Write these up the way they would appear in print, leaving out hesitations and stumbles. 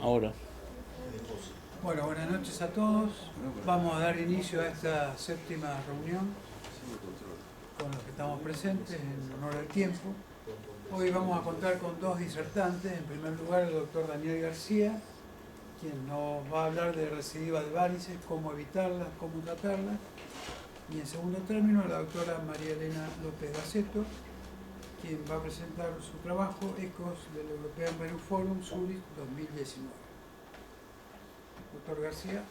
Ahora. Bueno, buenas noches a todos. Vamos a dar inicio a esta séptima reunión con los que estamos presentes en honor al tiempo. Hoy vamos a contar con dos disertantes. En primer lugar, el doctor Daniel García, quien nos va a hablar de recidiva de varices, cómo evitarlas, cómo tratarlas. Y en segundo término, la doctora María Elena López Gaceto, quien va a presentar su trabajo Ecos del European Venue Forum Zurich 2019. Doctor García.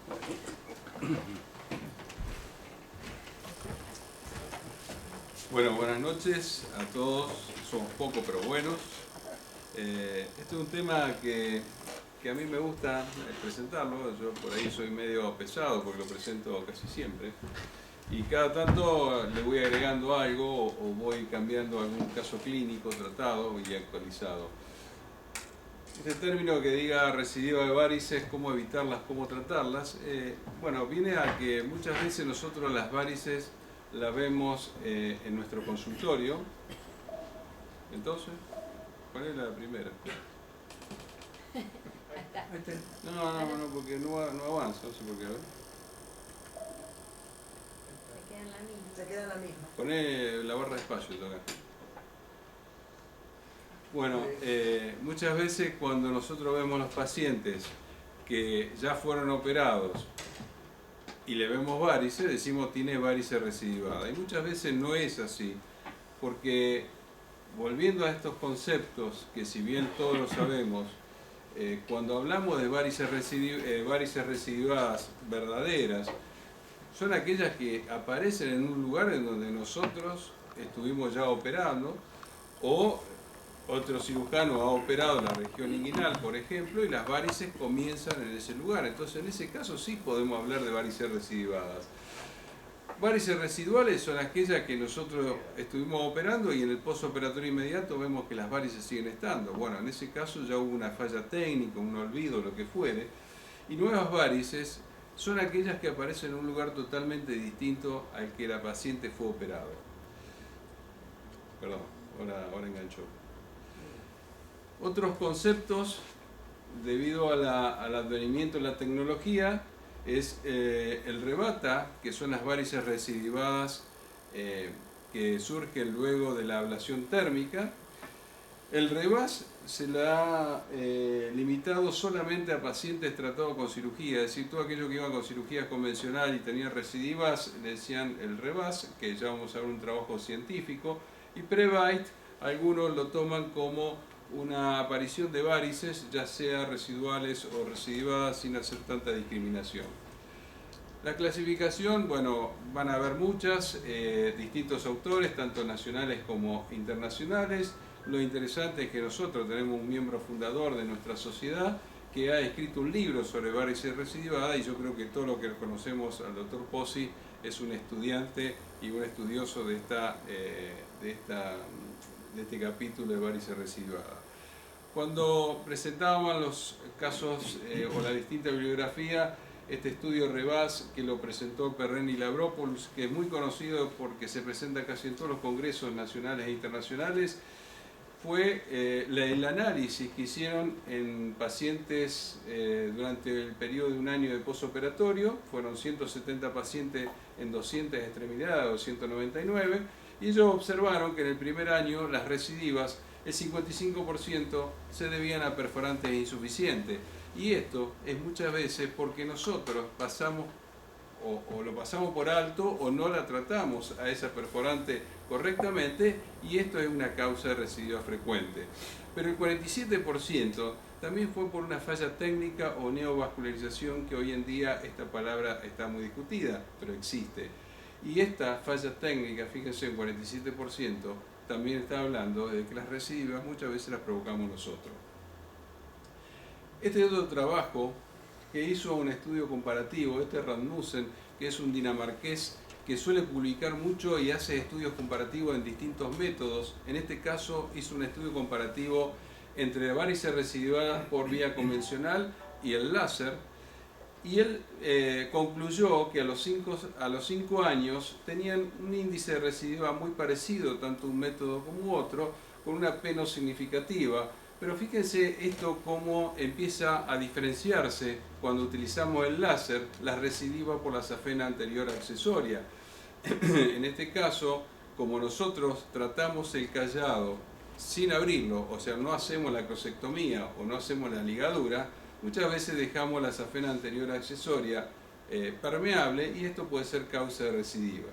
Bueno, buenas noches a todos. Somos pocos pero buenos. Este es un tema que a mí me gusta presentarlo. Yo por ahí soy medio pesado porque lo presento casi siempre. Y cada tanto le voy agregando algo o voy cambiando algún caso clínico tratado y actualizado. Este término que diga recidiva de varices, cómo evitarlas, cómo tratarlas, bueno, viene a que muchas veces nosotros las varices las vemos en nuestro consultorio. Entonces, ¿cuál es la primera? No, porque no avanza, no sé por qué. A ver. Se queda en la misma. Poné la barra de espacio acá. Bueno, muchas veces cuando nosotros vemos los pacientes que ya fueron operados y le vemos varices, decimos tiene varices recidivada. Y muchas veces no es así, porque volviendo a estos conceptos, que si bien todos lo sabemos, cuando hablamos de varices recidivadas verdaderas, son aquellas que aparecen en un lugar en donde nosotros estuvimos ya operando, o otro cirujano ha operado la región inguinal, por ejemplo, y las varices comienzan en ese lugar. Entonces, en ese caso sí podemos hablar de varices recidivadas. Varices residuales son aquellas que nosotros estuvimos operando y en el postoperatorio inmediato vemos que las varices siguen estando. Bueno, en ese caso ya hubo una falla técnica, un olvido, lo que fuere. Y nuevas varices son aquellas que aparecen en un lugar totalmente distinto al que la paciente fue operado. Perdón, ahora enganchó. Otros conceptos, debido al advenimiento de la tecnología, es el rebata, que son las varices recidivadas que surgen luego de la ablación térmica. El rebas se la ha limitado solamente a pacientes tratados con cirugía, es decir, todo aquello que iban con cirugía convencional y tenían recidivas, le decían el rebas, que ya vamos a ver un trabajo científico, y previte, algunos lo toman como una aparición de varices, ya sea residuales o recidivadas, sin hacer tanta discriminación. La clasificación, bueno, van a haber muchas, distintos autores, tanto nacionales como internacionales. Lo interesante es que nosotros tenemos un miembro fundador de nuestra sociedad que ha escrito un libro sobre varices recidivadas, y yo creo que todos los que conocemos al doctor Pozzi es un estudiante y un estudioso de este capítulo de varices recidivadas. Cuando presentaban los casos o la distinta bibliografía, este estudio REBAS que lo presentó Perren y Lavropoulos, que es muy conocido porque se presenta casi en todos los congresos nacionales e internacionales, fue el análisis que hicieron en pacientes durante el periodo de un año de posoperatorio. Fueron 170 pacientes en 200 extremidades, 299, y ellos observaron que en el primer año las recidivas, el 55% se debían a perforantes insuficientes. Y esto es muchas veces porque nosotros pasamos o lo pasamos por alto o no la tratamos a esa perforante correctamente, y esto es una causa de recidiva frecuente. Pero el 47% también fue por una falla técnica o neovascularización, que hoy en día esta palabra está muy discutida, pero existe. Y esta falla técnica, fíjense, el 47% también está hablando de que las recidivas muchas veces las provocamos nosotros. Este es otro trabajo que hizo un estudio comparativo, Rasmussen, que es un dinamarqués que suele publicar mucho y hace estudios comparativos en distintos métodos. En este caso hizo un estudio comparativo entre varices recidivadas por vía convencional y el láser, y él concluyó que a los 5 años tenían un índice de recidiva muy parecido, tanto un método como otro, con una P no significativa, Pero fíjense esto cómo empieza a diferenciarse cuando utilizamos el láser, la recidiva por la safena anterior accesoria. En este caso, como nosotros tratamos el callado sin abrirlo, o sea, no hacemos la crosectomía o no hacemos la ligadura, muchas veces dejamos la safena anterior accesoria permeable y esto puede ser causa de recidiva.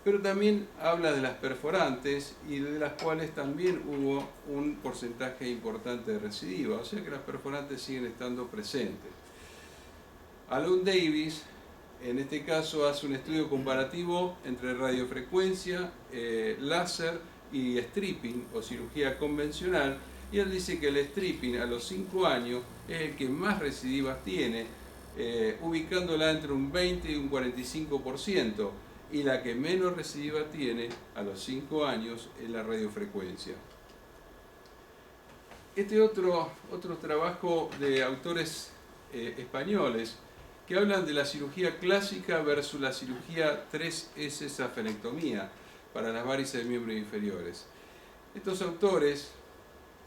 Pero también habla de las perforantes y de las cuales también hubo un porcentaje importante de recidiva, o sea que las perforantes siguen estando presentes. Alun Davis, en este caso, hace un estudio comparativo entre radiofrecuencia, láser y stripping o cirugía convencional, y él dice que el stripping a los 5 años es el que más recidivas tiene, ubicándola entre un 20 y un 45%, y la que menos recidiva tiene a los 5 años es la radiofrecuencia. Este otro trabajo de autores españoles que hablan de la cirugía clásica versus la cirugía 3S safenectomía para las varices de miembros inferiores. Estos autores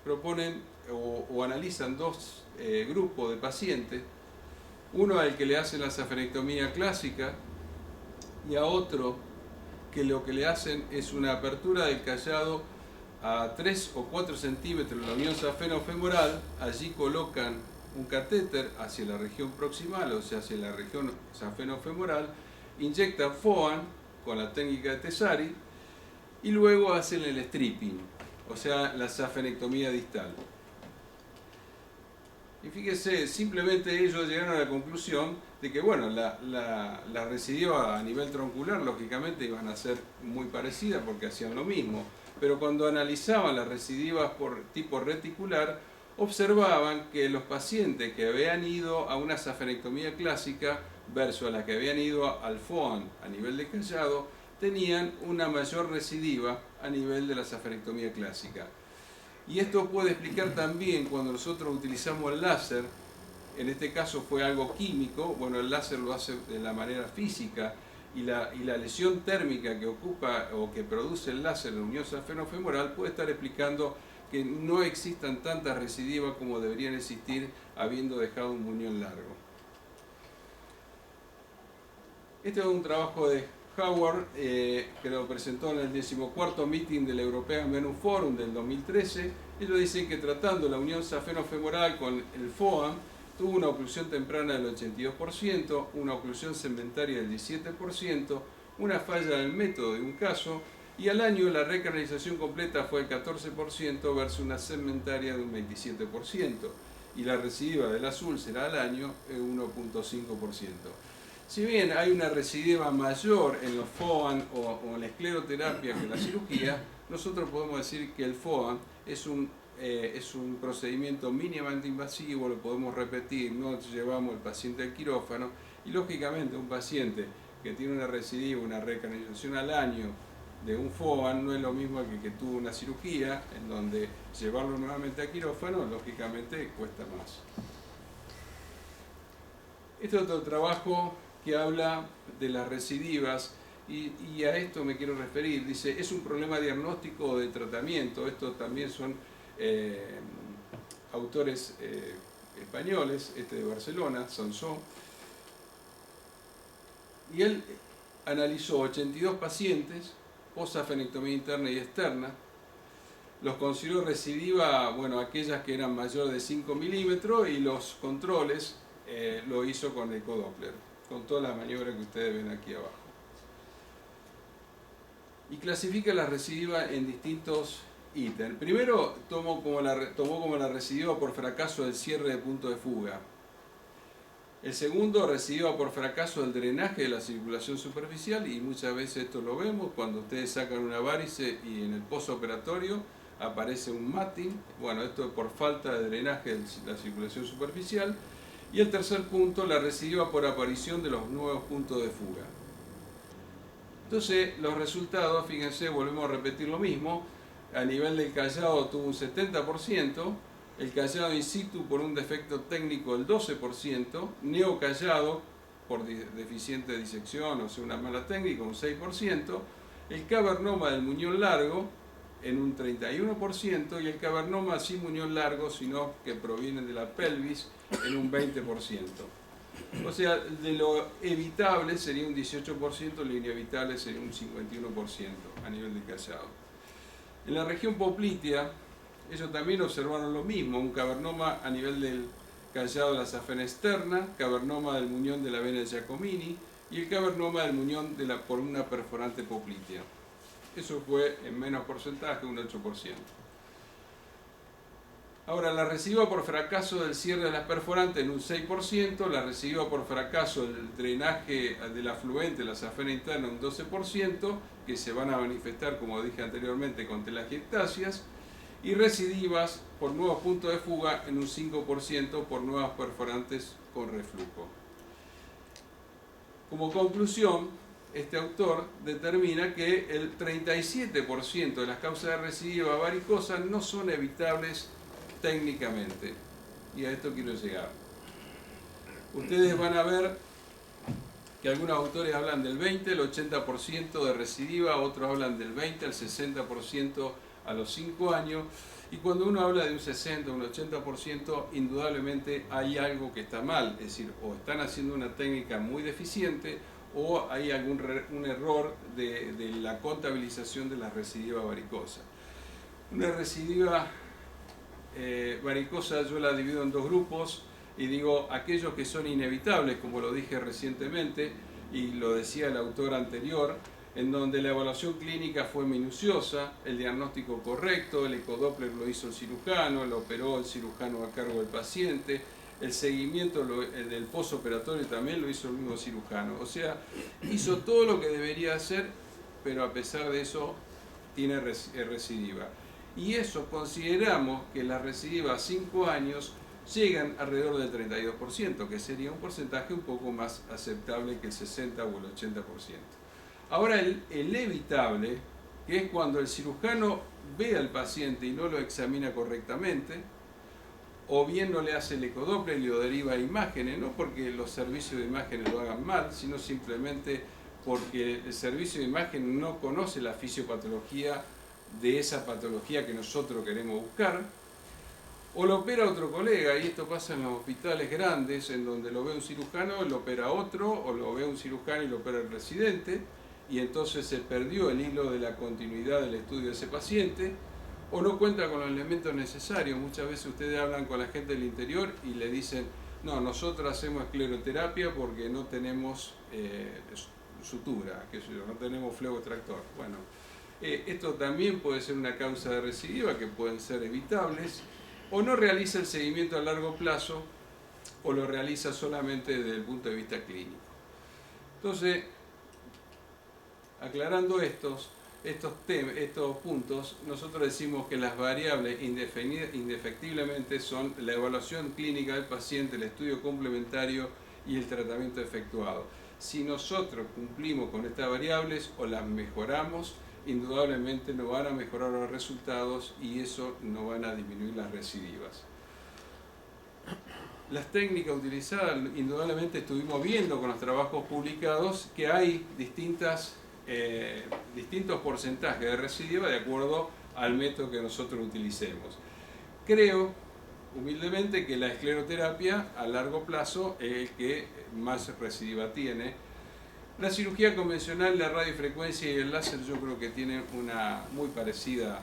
proponen o analizan dos grupos de pacientes, uno al que le hacen la safenectomía clásica y a otro que lo que le hacen es una apertura del callado a 3 o 4 centímetros de la unión safenofemoral. Allí colocan un catéter hacia la región proximal, o sea, hacia la región safenofemoral, inyectan FOAN con la técnica de Tesari y luego hacen el stripping, o sea, la safenectomía distal. Y fíjese, simplemente ellos llegaron a la conclusión de que, bueno, la recidiva a nivel troncular, lógicamente, iban a ser muy parecidas porque hacían lo mismo, pero cuando analizaban las recidivas por tipo reticular, observaban que los pacientes que habían ido a una safenectomía clásica versus a las que habían ido al FOAN a nivel de callado, tenían una mayor recidiva a nivel de la safenectomía clásica. Y esto puede explicar también cuando nosotros utilizamos el láser, en este caso fue algo químico, bueno, el láser lo hace de la manera física y la lesión térmica que ocupa o que produce el láser en la unión safenofemoral puede estar explicando que no existan tantas recidivas como deberían existir habiendo dejado un muñón largo. Este es un trabajo de Howard que lo presentó en el 14º meeting del European Venous Forum del 2013. Ellos dicen que tratando la unión safenofemoral con el FOAM tuvo una oclusión temprana del 82%, una oclusión segmentaria del 17%, una falla del método de un caso, y al año la recanalización completa fue el 14% versus una segmentaria de un 27%, y la recidiva del azul será al año 1.5%. Si bien hay una recidiva mayor en los FOAN o en la escleroterapia que en la cirugía, nosotros podemos decir que el FOAN es un procedimiento mínimamente invasivo, lo podemos repetir, no llevamos al paciente al quirófano, y lógicamente un paciente que tiene una recidiva, una recanalización al año de un FOAN no es lo mismo que tuvo una cirugía, en donde llevarlo nuevamente al quirófano lógicamente cuesta más. Este otro trabajo que habla de las recidivas, y a esto me quiero referir, dice, es un problema diagnóstico o de tratamiento. Estos también son autores españoles, este de Barcelona, Sansó, y él analizó 82 pacientes, post-safenectomía interna y externa, los consideró recidiva, bueno, aquellas que eran mayores de 5 milímetros, y los controles lo hizo con ecodoppler, con todas las maniobras que ustedes ven aquí abajo. Y clasifica la recidiva en distintos ítems. Primero tomó como la recidiva por fracaso del cierre de punto de fuga. El segundo, recidiva por fracaso del drenaje de la circulación superficial, y muchas veces esto lo vemos cuando ustedes sacan una varice y en el postoperatorio aparece un matting. Bueno, esto es por falta de drenaje de la circulación superficial. Y el tercer punto, la recidiva por aparición de los nuevos puntos de fuga. Entonces, los resultados, fíjense, volvemos a repetir lo mismo. A nivel del callado tuvo un 70%, el callado in situ por un defecto técnico del 12%, neocallado por deficiente disección, o sea, una mala técnica, un 6%, el cavernoma del muñón largo en un 31% y el cavernoma sin muñón largo, sino que proviene de la pelvis, en un 20%. O sea, de lo evitable sería un 18%, lo inevitable sería un 51% a nivel de callado. En la región poplitea, ellos también observaron lo mismo, un cavernoma a nivel del callado de la safena externa, cavernoma del muñón de la vena de Giacomini y el cavernoma del muñón por una perforante poplitea. Eso fue en menos porcentaje, un 8%. Ahora, la recidiva por fracaso del cierre de las perforantes en un 6%, la recidiva por fracaso del drenaje del afluente, la safena interna, un 12%, que se van a manifestar, como dije anteriormente, con telangiectasias, y recidivas por nuevos puntos de fuga en un 5% por nuevas perforantes con reflujo. Como conclusión, este autor determina que el 37% de las causas de recidiva varicosa no son evitables técnicamente, y a esto quiero llegar. Ustedes van a ver que algunos autores hablan del 20, el 80% de recidiva, otros hablan del 20, el 60% a los 5 años, y cuando uno habla de un 60, un 80%, indudablemente hay algo que está mal, es decir, o están haciendo una técnica muy deficiente, o hay un error de la contabilización de la recidiva varicosa. Una recidiva varicosa yo la divido en dos grupos y digo aquellos que son inevitables, como lo dije recientemente y lo decía el autor anterior, en donde la evaluación clínica fue minuciosa, el diagnóstico correcto, el ecodoppler lo hizo el cirujano, lo operó el cirujano a cargo del paciente, el seguimiento del postoperatorio también lo hizo el mismo cirujano. O sea, hizo todo lo que debería hacer, pero a pesar de eso tiene recidiva. Y eso consideramos que las recidivas a 5 años llegan alrededor del 32%, que sería un porcentaje un poco más aceptable que el 60 o el 80%. Ahora el evitable, que es cuando el cirujano ve al paciente y no lo examina correctamente, o bien no le hace el ecodoppler y lo deriva a imágenes, no porque los servicios de imágenes lo hagan mal, sino simplemente porque el servicio de imágenes no conoce la fisiopatología de esa patología que nosotros queremos buscar, o lo opera otro colega, y esto pasa en los hospitales grandes, en donde lo ve un cirujano, lo opera otro, o lo ve un cirujano y lo opera el residente, y entonces se perdió el hilo de la continuidad del estudio de ese paciente, o no cuenta con los elementos necesarios. Muchas veces ustedes hablan con la gente del interior y le dicen, no, nosotros hacemos escleroterapia porque no tenemos sutura, no tenemos fleboextractor. Bueno, esto también puede ser una causa de recidiva que pueden ser evitables, o no realiza el seguimiento a largo plazo, o lo realiza solamente desde el punto de vista clínico. Entonces, aclarando estos puntos, nosotros decimos que las variables indefectiblemente son la evaluación clínica del paciente, el estudio complementario y el tratamiento efectuado. Si nosotros cumplimos con estas variables o las mejoramos, indudablemente no van a mejorar los resultados y eso no van a disminuir las recidivas. Las técnicas utilizadas, indudablemente estuvimos viendo con los trabajos publicados que hay distintos porcentajes de recidiva de acuerdo al método que nosotros utilicemos. Creo, humildemente, que la escleroterapia a largo plazo es el que más recidiva tiene. La cirugía convencional, la radiofrecuencia y el láser yo creo que tienen una muy parecida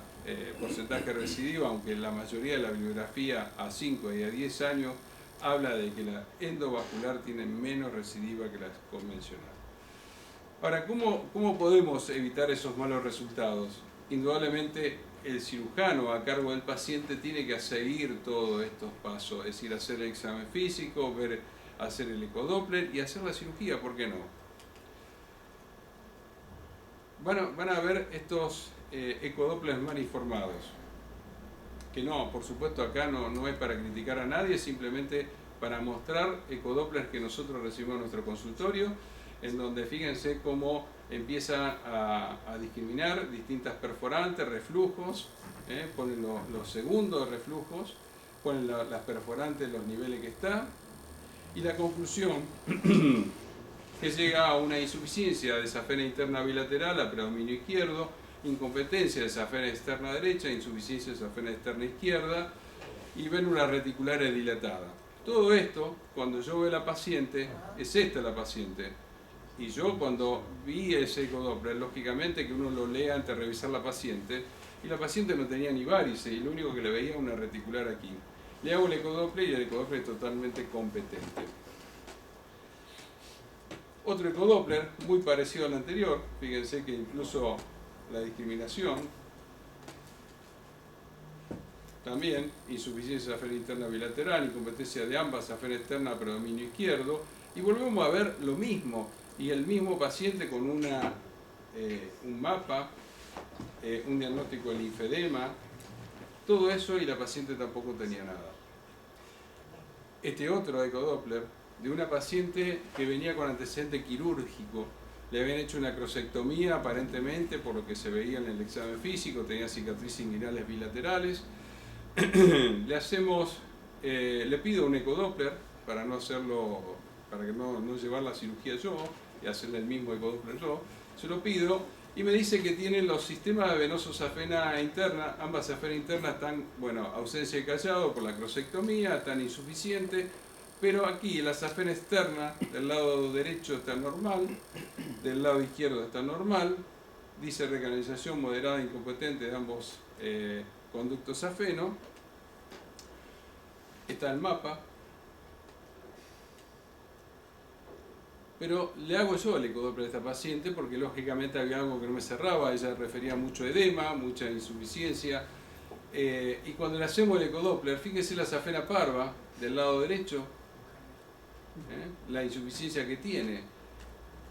porcentaje de recidiva, aunque la mayoría de la bibliografía a 5 y a 10 años habla de que la endovascular tiene menos recidiva que la convencional. Ahora, ¿cómo podemos evitar esos malos resultados? Indudablemente el cirujano a cargo del paciente tiene que seguir todos estos pasos, es decir, hacer el examen físico, hacer el ecodoppler y hacer la cirugía, ¿por qué no? Van a ver estos ecodopplers mal informados, que no, por supuesto acá no es para criticar a nadie, simplemente para mostrar ecodopplers que nosotros recibimos en nuestro consultorio, en donde fíjense cómo empieza a discriminar distintas perforantes, reflujos, ponen los segundos reflujos, ponen las perforantes, los niveles que está, y la conclusión que llega a una insuficiencia de safena interna bilateral a predominio izquierdo, incompetencia de safena externa derecha, insuficiencia de safena externa izquierda y vértebra reticulares dilatada. Todo esto, cuando yo veo a la paciente, es esta la paciente. Y yo cuando vi ese ecodoppler, lógicamente que uno lo lea antes de revisar la paciente, y la paciente no tenía ni varices, y lo único que le veía era una reticular aquí. Le hago el ecodoppler y el ecodoppler es totalmente competente. Otro ecodoppler, muy parecido al anterior, fíjense que incluso la discriminación, también insuficiencia safena interna bilateral, incompetencia de ambas, safena externa predominio izquierdo, y volvemos a ver lo mismo, y el mismo paciente con un mapa, un diagnóstico de linfedema, todo eso, y la paciente tampoco tenía nada. Este otro ecodoppler, de una paciente que venía con antecedente quirúrgico, le habían hecho una acrosectomía aparentemente, por lo que se veía en el examen físico, tenía cicatrices inguinales bilaterales. Le pido un ecodoppler para no hacerlo, para que no llevar la cirugía yo y hacerle el mismo ecodoppler yo. Se lo pido y me dice que tienen los sistemas venosos safena interna, ambas safena internas están, bueno, ausencia de callado por la acrosectomía, están insuficientes, pero aquí la safena externa del lado derecho está normal, del lado izquierdo está normal, dice recanalización moderada e incompetente de ambos conducto safeno, está el mapa, pero le hago yo el ecodoppler a esta paciente porque lógicamente había algo que no me cerraba, ella refería mucho edema, mucha insuficiencia, y cuando le hacemos el ecodoppler, fíjese la safena parva del lado derecho, la insuficiencia que tiene,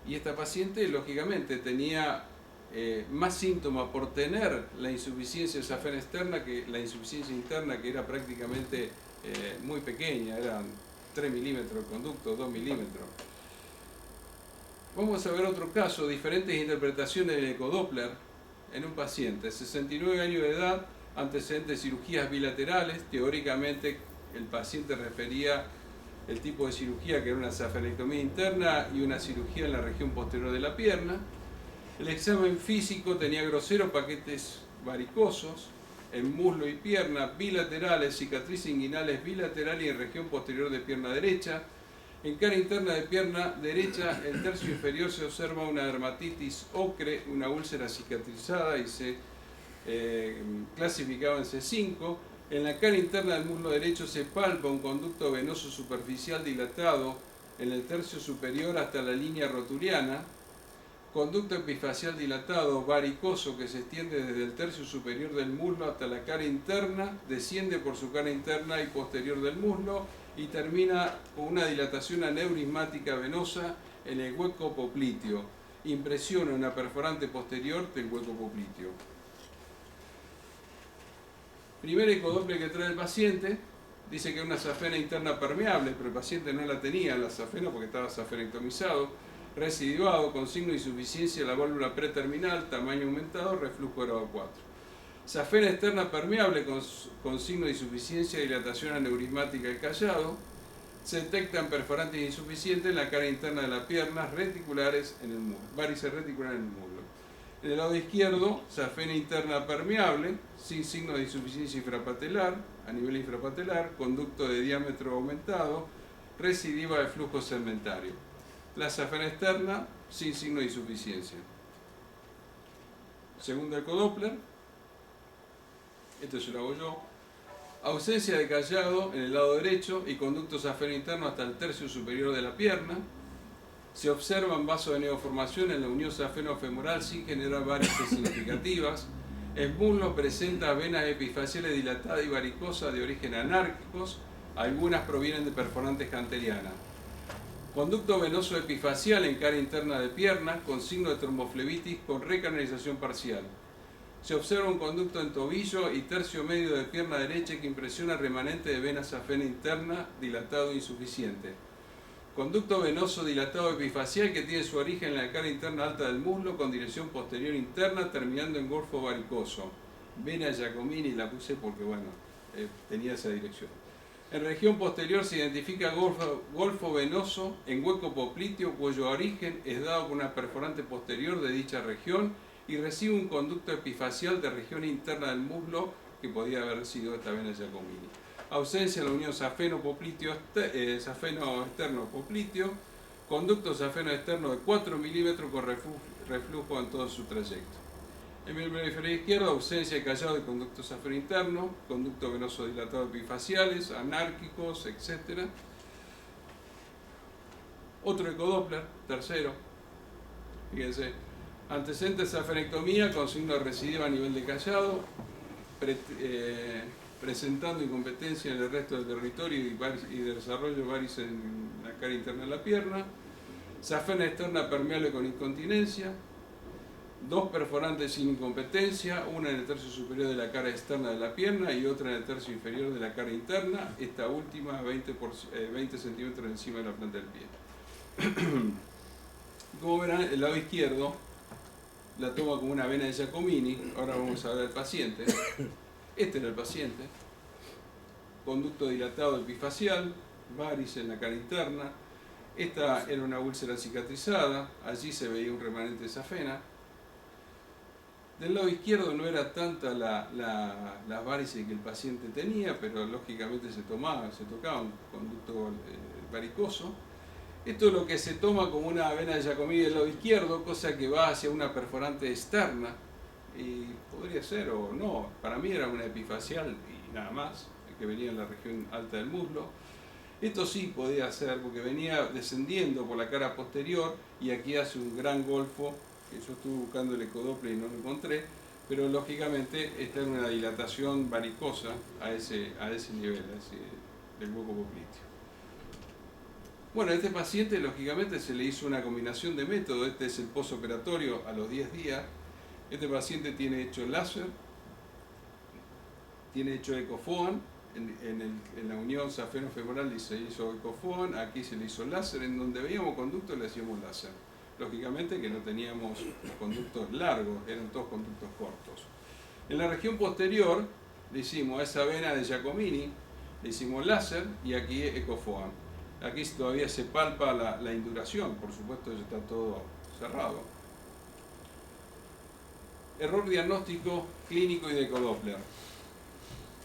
y esta paciente lógicamente tenía más síntomas por tener la insuficiencia de safena externa que la insuficiencia interna, que era prácticamente muy pequeña, eran 3 milímetros el conducto, 2 milímetros. Vamos a ver otro caso, diferentes interpretaciones del ecodoppler en un paciente, 69 años de edad, antecedentes de cirugías bilaterales, teóricamente el paciente refería el tipo de cirugía que era una safenectomía interna y una cirugía en la región posterior de la pierna. El examen físico tenía groseros paquetes varicosos en muslo y pierna, bilaterales, cicatrices inguinales bilateral y en región posterior de pierna derecha. En cara interna de pierna derecha, el tercio inferior se observa una dermatitis ocre, una úlcera cicatrizada y se clasificaba en C5. En la cara interna del muslo derecho se palpa un conducto venoso superficial dilatado en el tercio superior hasta la línea rotuliana, conducto epifacial dilatado varicoso que se extiende desde el tercio superior del muslo hasta la cara interna, desciende por su cara interna y posterior del muslo y termina con una dilatación aneurismática venosa en el hueco popliteo. Impresiona una perforante posterior del hueco popliteo. Primer ecodoppler que trae el paciente, dice que es una safena interna permeable, pero el paciente no la tenía la safena porque estaba safenectomizado, residuado con signo de insuficiencia de la válvula preterminal, tamaño aumentado, reflujo grado 4. Safena externa permeable con signo de insuficiencia y dilatación aneurismática del callado. Se detectan perforantes insuficientes en la cara interna de las piernas reticulares en el muslo, varices reticulares en el muslo. En el lado izquierdo, safena interna permeable, sin signo de insuficiencia infrapatelar, a nivel infrapatelar, conducto de diámetro aumentado, recidiva de flujo segmentario. La safena externa, sin signo de insuficiencia. Segundo ecodoppler, esto se lo hago yo. Ausencia de callado en el lado derecho y conducto safena interno hasta el tercio superior de la pierna. Se observan vasos de neoformación en la unión safeno-femoral sin generar varices significativas. El muslo presenta venas epifaciales dilatadas y varicosas de origen anárquicos. Algunas provienen de perforantes canterianas. Conducto venoso epifacial en cara interna de pierna con signo de tromboflebitis con recanalización parcial. Se observa un conducto en tobillo y tercio medio de pierna derecha que impresiona remanente de vena safena interna dilatado e insuficiente. Conducto venoso dilatado epifacial que tiene su origen en la cara interna alta del muslo con dirección posterior interna terminando en golfo varicoso. Vena Giacomini la puse porque bueno, tenía esa dirección. En región posterior se identifica golfo venoso en hueco popliteo cuyo origen es dado por una perforante posterior de dicha región y recibe un conducto epifacial de región interna del muslo que podía haber sido esta vena Giacomini. Ausencia de la unión safeno externo-popliteo, conducto safeno externo de 4 milímetros con reflujo en todo su trayecto. En el hemisferio izquierdo, ausencia de callado de conducto safeno interno, conducto venoso dilatado epifaciales, anárquicos, etc. Otro ecodoppler, tercero, fíjense, antecedentes de safenectomía con signo de recidiva a nivel de callado, presentando incompetencia en el resto del territorio y de desarrollo de varices en la cara interna de la pierna, safena externa permeable con incontinencia, 2 perforantes sin incompetencia, una en el tercio superior de la cara externa de la pierna y otra en el tercio inferior de la cara interna, esta última 20 centímetros encima de la planta del pie. Como verán, el lado izquierdo la toma como una vena de Giacomini. Ahora vamos a ver al paciente. Este era el paciente. Conducto dilatado epifacial, varices en la cara interna. Esta era una úlcera cicatrizada, allí se veía un remanente de safena. Del lado izquierdo no era tanta las varices que el paciente tenía, pero lógicamente se tocaba un conducto varicoso. Esto es lo que se toma como una vena de Giacomini del lado izquierdo, cosa que va hacia una perforante externa, y podría ser o no, para mí era una epifacial y nada más, que venía en la región alta del muslo. Esto sí podía ser porque venía descendiendo por la cara posterior y aquí hace un gran golfo, que yo estuve buscando el ecodoppler y no lo encontré, pero lógicamente está en una dilatación varicosa a ese nivel, del hueco popliteo. Bueno, a este paciente lógicamente se le hizo una combinación de métodos. Este es el postoperatorio a los 10 días. Este paciente tiene hecho láser, tiene hecho ecofoam, en la unión safeno-femoral se hizo ecofoam, aquí se le hizo láser, en donde veíamos conductos le hacíamos láser. Lógicamente que no teníamos conductos largos, eran todos conductos cortos. En la región posterior le hicimos a esa vena de Giacomini, le hicimos láser y aquí ecofoam. Aquí todavía se palpa la induración, por supuesto ya está todo cerrado. Error diagnóstico clínico y de ecodoppler.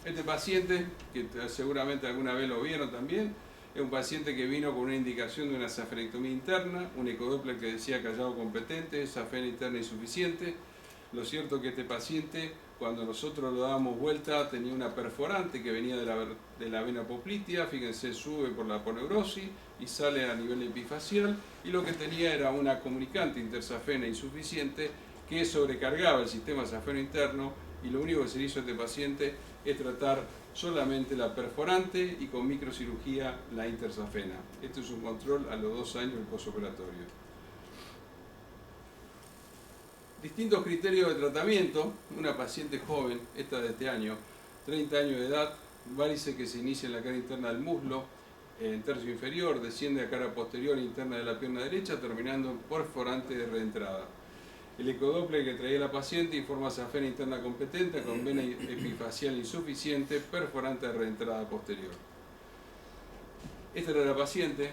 Este paciente, que seguramente alguna vez lo vieron también, es un paciente que vino con una indicación de una safenectomía interna, un ecodoppler que decía callado competente, safena interna insuficiente. Lo cierto es que este paciente, cuando nosotros lo dábamos vuelta, tenía una perforante que venía de la vena poplitea, fíjense, sube por la aponeurosis y sale a nivel epifacial, y lo que tenía era una comunicante intersafena insuficiente que sobrecargaba el sistema safeno interno, y lo único que se hizo a este paciente es tratar solamente la perforante y con microcirugía la intersafena. Esto es un control a los 2 años del postoperatorio. Distintos criterios de tratamiento. Una paciente joven, esta de este año, 30 años de edad, varice que se inicia en la cara interna del muslo, en tercio inferior, desciende a cara posterior interna de la pierna derecha, terminando en perforante de reentrada. El ecodoppler que traía la paciente informa safena interna competente con vena epifacial insuficiente, perforante de reentrada posterior. Esta era la paciente,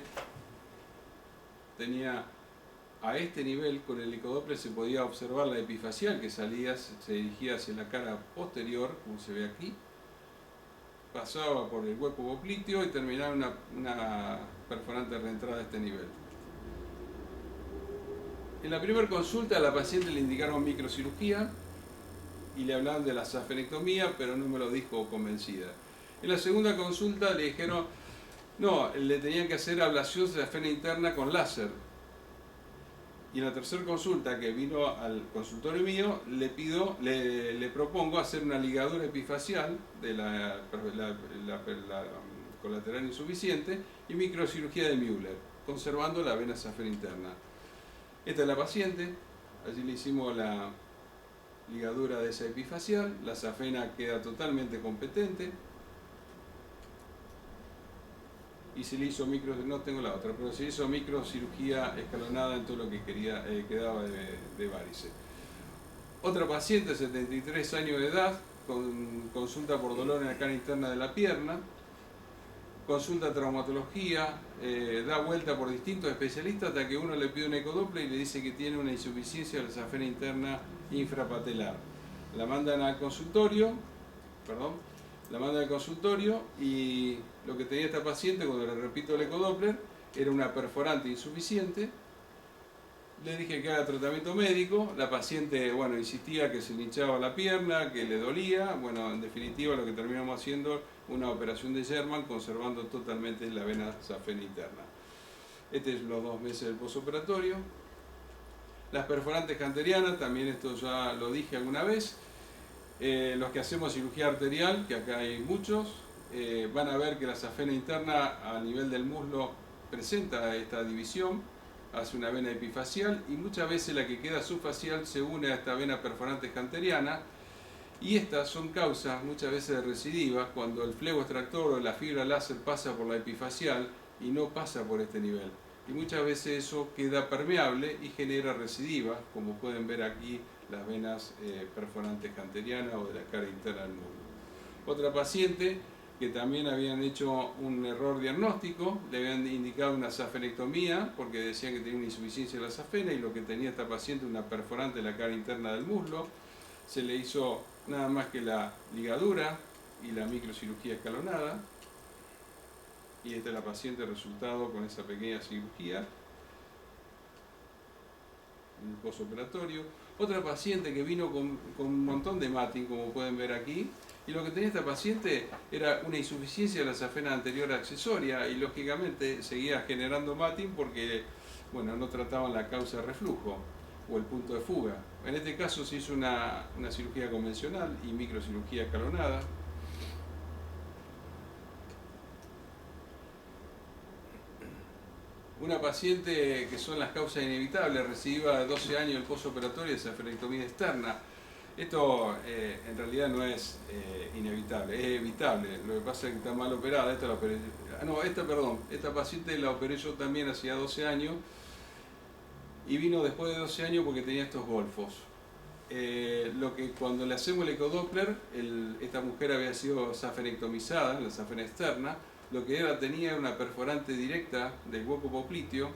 tenía a este nivel, con el ecodoppler se podía observar la epifacial que salía, se dirigía hacia la cara posterior, como se ve aquí, pasaba por el hueco popliteo y terminaba en una perforante de reentrada a este nivel. En la primera consulta a la paciente le indicaron microcirugía y le hablaban de la safenectomía, pero no me lo dijo convencida. En la segunda consulta le dijeron, no, le tenían que hacer ablación de safena interna con láser. Y en la tercera consulta que vino al consultorio mío, le propongo hacer una ligadura epifacial de la colateral insuficiente y microcirugía de Müller, conservando la vena safena interna. Esta es la paciente, allí le hicimos la ligadura de esa epifacial, la safena queda totalmente competente y se le hizo no tengo la otra, pero se hizo microcirugía escalonada en todo lo que quedaba de varice. Otra paciente, 73 años de edad, con consulta por dolor en la cara interna de la pierna. consulta traumatología, da vuelta por distintos especialistas hasta que uno le pide un ecodoppler y le dice que tiene una insuficiencia de la safena interna infrapatelar. La mandan al consultorio, y lo que tenía esta paciente, cuando le repito el ecodoppler, era una perforante insuficiente. Le dije que haga tratamiento médico, la paciente, bueno, insistía que se le hinchaba la pierna, que le dolía, bueno, en definitiva lo que terminamos haciendo, una operación de Sherman, conservando totalmente la vena safena interna. Este es los 2 meses del posoperatorio. Las perforantes canterianas, también esto ya lo dije alguna vez. Los que hacemos cirugía arterial, que acá hay muchos, van a ver que la safena interna a nivel del muslo presenta esta división, hace una vena epifacial y muchas veces la que queda subfacial se une a esta vena perforante canteriana, y estas son causas muchas veces de recidivas cuando el flebo extractor o la fibra láser pasa por la epifacial y no pasa por este nivel. Y muchas veces eso queda permeable y genera recidivas, como pueden ver aquí las venas perforantes canterianas o de la cara interna del muslo. Otra paciente que también habían hecho un error diagnóstico, le habían indicado una safenectomía porque decían que tenía una insuficiencia de la safena, y lo que tenía esta paciente una perforante en la cara interna del muslo. Se le hizo nada más que la ligadura y la microcirugía escalonada, y esta es la paciente resultado con esa pequeña cirugía en el posoperatorio. Otra paciente que vino con un montón de matting, como pueden ver aquí, y lo que tenía esta paciente era una insuficiencia de la safena anterior accesoria, y lógicamente seguía generando matting porque, bueno, no trataban la causa de reflujo o el punto de fuga. En este caso se hizo una cirugía convencional y microcirugía escalonada. Una paciente que son las causas inevitables, recidiva de 12 años del posoperatorio de safenectomía externa. Esto en realidad no es inevitable, es evitable. Lo que pasa es que está mal operada. Esta paciente la operé yo también hacía 12 años y vino después de 12 años porque tenía estos golfos. Cuando le hacemos el ecodoppler, esta mujer había sido safenectomizada en la safena externa. Lo que tenía era una perforante directa del hueco popliteo,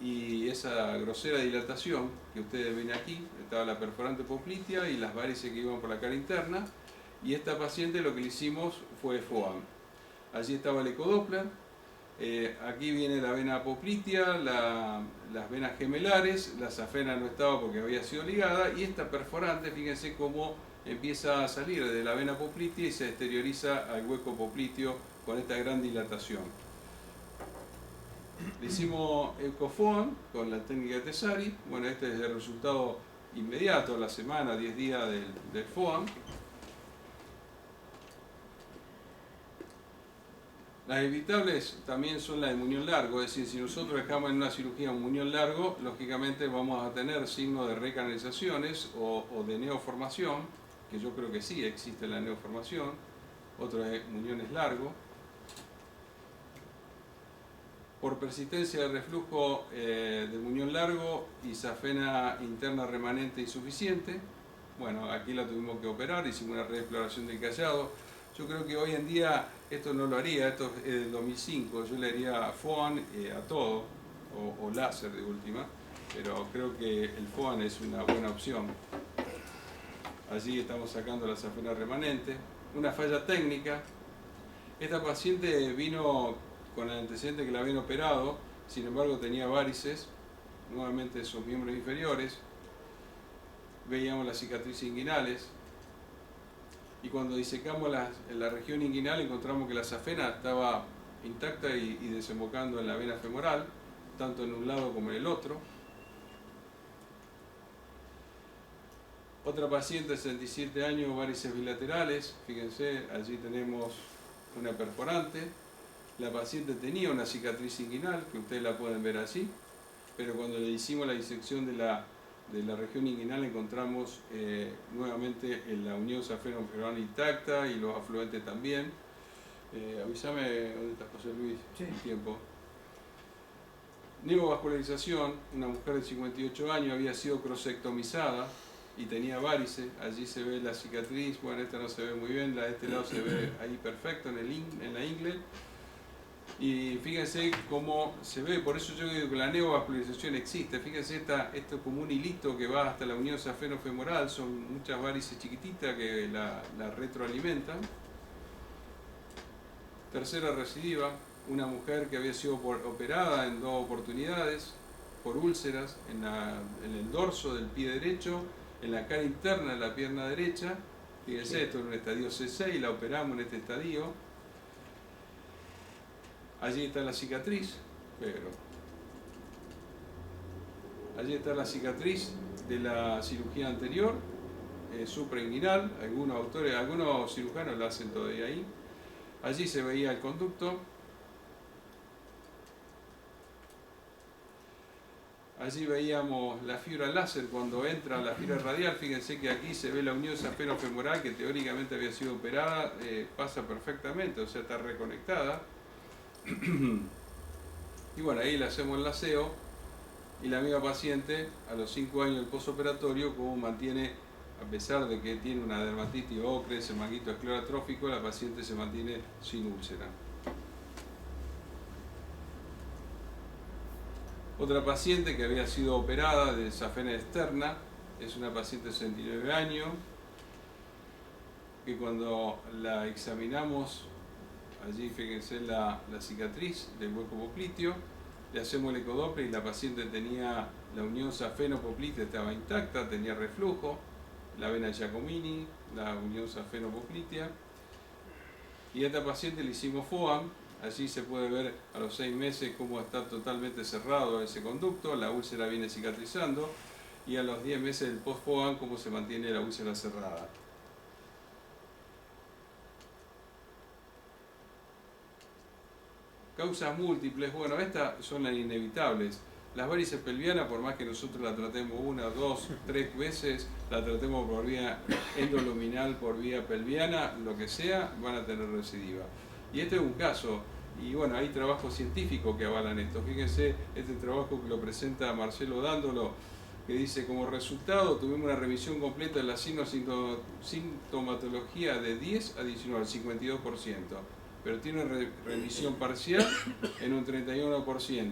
y esa grosera dilatación que ustedes ven aquí, estaba la perforante poplitea y las varices que iban por la cara interna, y esta paciente lo que le hicimos fue FOAM. Allí estaba el ecodoppler, aquí viene la vena poplitea, las venas gemelares, la safena no estaba porque había sido ligada, y esta perforante, fíjense cómo empieza a salir de la vena poplitea y se exterioriza al hueco popliteo con esta gran dilatación. Le hicimos EcoFOAM con la técnica de Tessari. Bueno, este es el resultado inmediato, la semana, 10 días del FOAM. Las evitables también son las de muñón largo, es decir, si nosotros dejamos en una cirugía un muñón largo, lógicamente vamos a tener signos de recanalizaciones o de neoformación, que yo creo que sí existe la neoformación. Otro es muñones largos. Por persistencia de reflujo de muñón largo y safena interna remanente insuficiente, bueno, aquí la tuvimos que operar, hicimos una reexploración del callado. Yo creo que hoy en día esto no lo haría, esto es del 2005, yo le haría FOAM a todo, o láser de última, pero creo que el FOAM es una buena opción. Allí estamos sacando la safena remanente. Una falla técnica, esta paciente vino con el antecedente que la habían operado, sin embargo tenía varices, nuevamente en sus miembros inferiores, veíamos las cicatrices inguinales, y cuando disecamos la región inguinal encontramos que la safena estaba intacta y desembocando en la vena femoral, tanto en un lado como en el otro. Otra paciente de 67 años, varices bilaterales, fíjense, allí tenemos una perforante. La paciente tenía una cicatriz inguinal, que ustedes la pueden ver así, pero cuando le hicimos la disección de la región inguinal encontramos nuevamente la unión safeno-femoral intacta y los afluentes también. Avísame dónde está José Luis, sí. El tiempo. Neovascularización, una mujer de 58 años había sido crosectomizada y tenía varices, allí se ve la cicatriz, bueno, esta no se ve muy bien, la de este lado se ve ahí perfecto en la ingle. Y fíjense cómo se ve, por eso yo digo que la neovascularización existe. Fíjense esto es como un hilito que va hasta la unión safeno-femoral, son muchas varices chiquititas que la retroalimentan. Tercera recidiva, una mujer que había sido operada en 2 oportunidades por úlceras en el dorso del pie derecho, en la cara interna de la pierna derecha. Fíjense, sí. Esto en un estadio C6, la operamos en este estadio. Allí está la cicatriz, pero allí está la cicatriz de la cirugía anterior, suprainguinal. Algunos cirujanos la hacen todavía ahí. Allí se veía el conducto. Allí veíamos la fibra láser cuando entra la fibra radial. Fíjense que aquí se ve la unión safeno-femoral que teóricamente había sido operada, pasa perfectamente, o sea, está reconectada. Y bueno, ahí le hacemos el laseo y la misma paciente a los 5 años del posoperatorio, como mantiene, a pesar de que tiene una dermatitis ocre, ese manguito esclerotrófico, la paciente se mantiene sin úlcera. Otra paciente que había sido operada de safena externa, es una paciente de 69 años, que cuando la examinamos, allí fíjense la cicatriz del hueco popliteo, le hacemos el ecodoppler y la paciente tenía la unión safeno-poplitea, estaba intacta, tenía reflujo, la vena Giacomini, la unión safeno-poplitea, y a esta paciente le hicimos FOAM. Allí se puede ver a los 6 meses cómo está totalmente cerrado ese conducto, la úlcera viene cicatrizando, y a los 10 meses del post-FOAM cómo se mantiene la úlcera cerrada. Causas múltiples, bueno, estas son las inevitables. Las varices pelvianas, por más que nosotros la tratemos 1, 2, 3 veces, la tratemos por vía endoluminal, por vía pelviana, lo que sea, van a tener recidiva. Y este es un caso, y bueno, hay trabajos científicos que avalan esto. Fíjense este trabajo que lo presenta Marcelo Dándolo, que dice: como resultado tuvimos una revisión completa de la sintomatología de 10 a 19, 52%, pero tiene una remisión parcial en un 31%,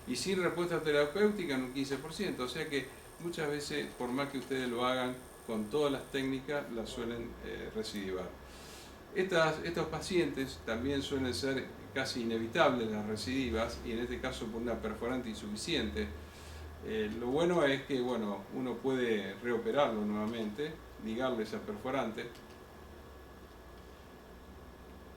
y sin respuesta terapéutica en un 15%, o sea que muchas veces, por más que ustedes lo hagan con todas las técnicas, las suelen recidivar. Estos pacientes también suelen ser casi inevitables las recidivas, y en este caso por una perforante insuficiente. Lo bueno es que uno puede reoperarlo nuevamente, ligarle esa perforante.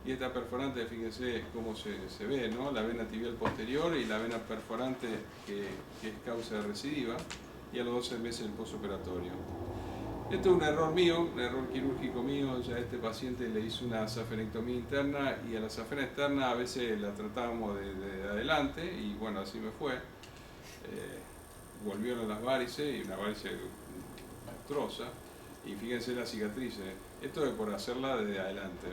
Y esta perforante, fíjense cómo se ve, ¿no? La vena tibial posterior y la vena perforante que es causa de recidiva, y a los 12 meses el posoperatorio. Esto es un error mío, un error quirúrgico mío. Ya a este paciente le hice una safenectomía interna, y a la safena externa a veces la tratábamos de adelante, y bueno, así me fue. Volvieron las varices, y una varice monstruosa, y fíjense la cicatriz. Esto es por hacerla desde adelante,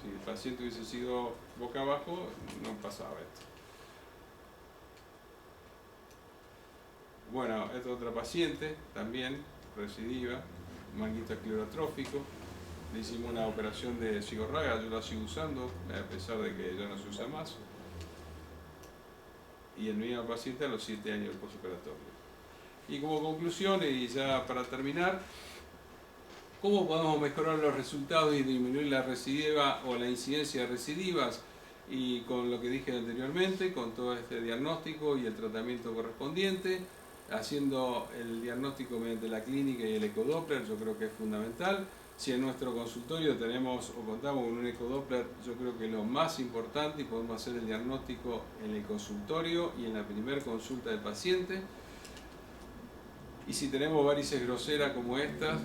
Si el paciente hubiese sido boca abajo, no pasaba esto. Bueno, esta otra paciente, también recidiva, manguito esclerotrófico. Le hicimos una operación de cigorraga, yo la sigo usando, a pesar de que ya no se usa más. Y el mismo paciente a los 7 años del posoperatorio. Y como conclusión, y ya para terminar, ¿cómo podemos mejorar los resultados y disminuir la recidiva o la incidencia de recidivas? Y con lo que dije anteriormente, con todo este diagnóstico y el tratamiento correspondiente, haciendo el diagnóstico mediante la clínica y el ecodoppler, yo creo que es fundamental. Si en nuestro consultorio tenemos o contamos con un ecodoppler, yo creo que es lo más importante, y podemos hacer el diagnóstico en el consultorio y en la primera consulta del paciente. Y si tenemos varices groseras como estas,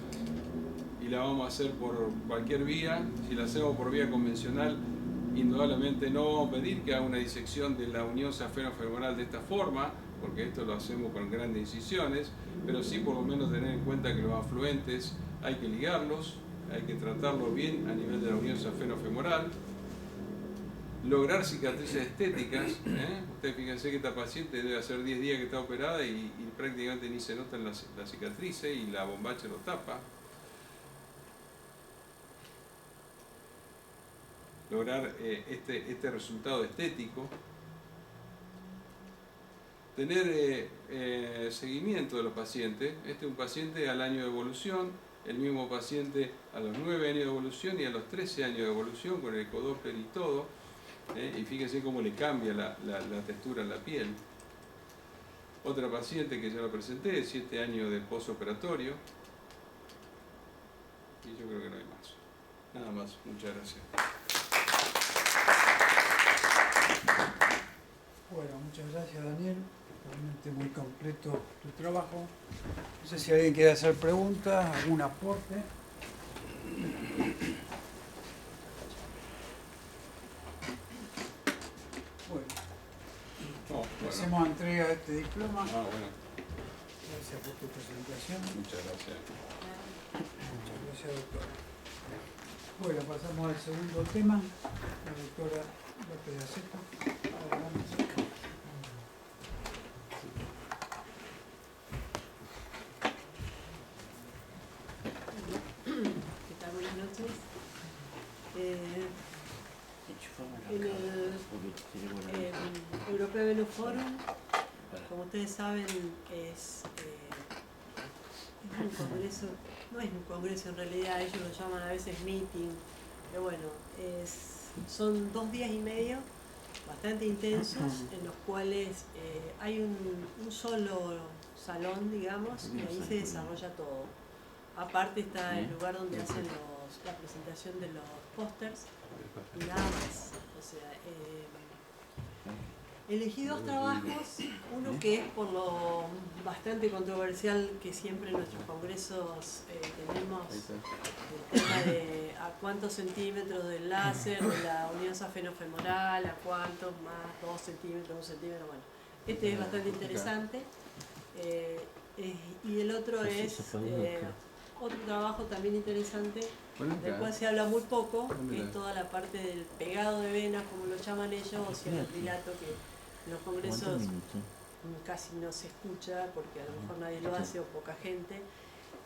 y la vamos a hacer por cualquier vía, si la hacemos por vía convencional, indudablemente no vamos a pedir que haga una disección de la unión safeno-femoral de esta forma, porque esto lo hacemos con grandes incisiones, pero sí por lo menos tener en cuenta que los afluentes hay que ligarlos, hay que tratarlos bien a nivel de la unión safeno-femoral, lograr cicatrices estéticas. Ustedes fíjense que esta paciente debe hacer 10 días que está operada, y prácticamente ni se notan las cicatrices, y la bombacha lo tapa. lograr este resultado estético. Tener seguimiento de los pacientes. Este es un paciente al año de evolución, el mismo paciente a los 9 años de evolución y a los 13 años de evolución, con el ecodoppler y todo. Y fíjense cómo le cambia la textura en la piel. Otra paciente que ya la presenté, 7 años de posoperatorio. Y yo creo que no hay más. Nada más. Muchas gracias. Bueno, muchas gracias, Daniel. Realmente muy completo tu trabajo. No sé si alguien quiere hacer preguntas, algún aporte. Bueno, hacemos entrega de este diploma. Bueno. Gracias por tu presentación. Muchas gracias. Muchas gracias, doctora. Bueno, pasamos al segundo tema. La doctora López de Aceto. Adelante. ¿Qué tal? Buenas noches. En el European Venous Forum, como ustedes saben, es un congreso, no es un congreso en realidad, ellos lo llaman a veces meeting, pero bueno, son 2 días y medio bastante intensos en los cuales hay un solo salón, digamos, y ahí se desarrolla todo. Aparte está el lugar donde hacen la presentación de los pósters y nada más. O sea, elegí 2 trabajos, uno que es por lo bastante controversial que siempre en nuestros congresos tenemos, el tema de a cuántos centímetros del láser, de la unión safenofemoral, a cuántos más, 2 centímetros, 1 centímetro, bueno. Este es bastante interesante. Y el otro es otro trabajo también interesante, del cual se habla muy poco, que es toda la parte del pegado de venas, como lo llaman ellos, o sea, el dilato que en los congresos casi no se escucha, porque a lo mejor nadie lo hace o poca gente.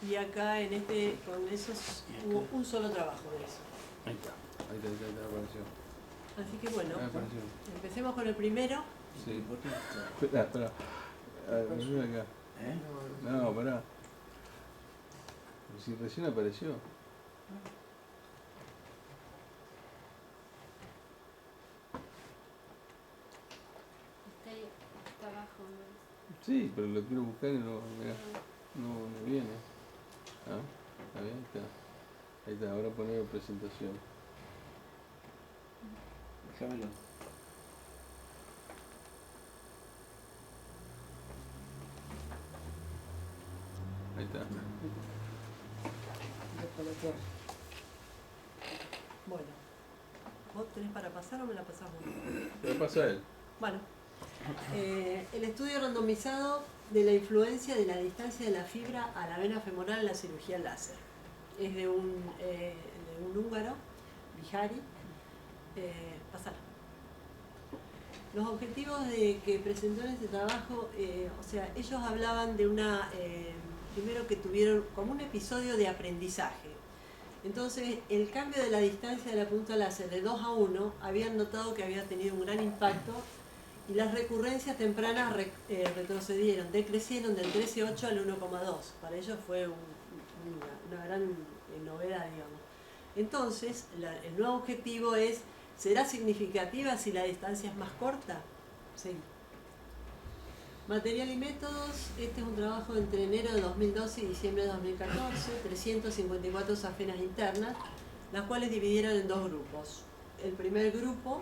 Y acá en este congreso hubo un solo trabajo de eso. Ahí está, apareció. Así que bueno, empecemos con el primero. Sí. Espera. Ven acá. No, pará. Si recién apareció. Está abajo, ¿no? Sí, pero lo quiero buscar y no me viene. Ah, está bien, está. Ahí está, ahora ponemos presentación. Déjamelo. Ahí está. Bueno, ¿vos tenés para pasar o me la pasás vos? ¿Qué pasa él? Bueno, el estudio randomizado de la influencia de la distancia de la fibra a la vena femoral en la cirugía láser. Es de un húngaro, Bihari. Pasar. Los objetivos que presentó en este trabajo, o sea, ellos hablaban de primero que tuvieron como un episodio de aprendizaje. Entonces, el cambio de la distancia de la punta láser de 2 a 1, habían notado que había tenido un gran impacto y las recurrencias tempranas retrocedieron, decrecieron del 13,8 al 1,2. Para ellos fue una gran novedad, digamos. Entonces, el nuevo objetivo es, ¿será significativa si la distancia es más corta? Sí. Material y métodos. Este es un trabajo entre enero de 2012 y diciembre de 2014, 354 safenas internas, las cuales dividieron en 2 grupos. El primer grupo,